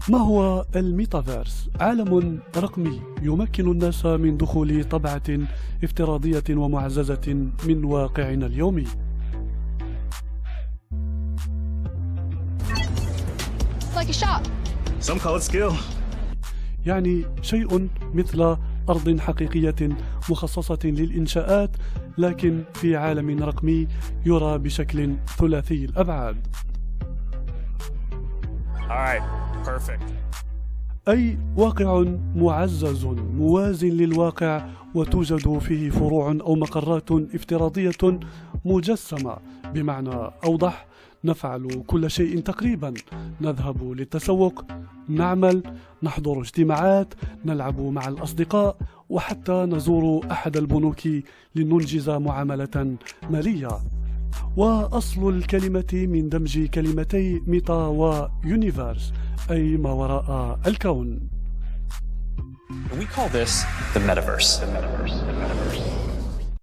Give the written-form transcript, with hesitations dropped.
ما هو الميتافيرس؟ عالم رقمي يمكن الناس من دخول طبعة افتراضية ومعززة من واقعنا اليومي. Like a shop. Some call it skill. يعني شيء مثل أرض حقيقية مخصصة للإنشاءات، لكن في عالم رقمي يرى بشكل ثلاثي الأبعاد. All right, perfect. أي واقع معزز موازٍ للواقع، وتوجد فيه فروع أو مقرات افتراضية مجسمة. بمعنى أوضح، نفعل كل شيء تقريبا، نذهب للتسوق، نعمل، نحضر اجتماعات، نلعب مع الأصدقاء، وحتى نزور أحد البنوك لننجز معاملة مالية. وأصل الكلمة من دمج كلمتي ميتا ويونيفيرس، أي ما وراء الكون. We call this the metaverse.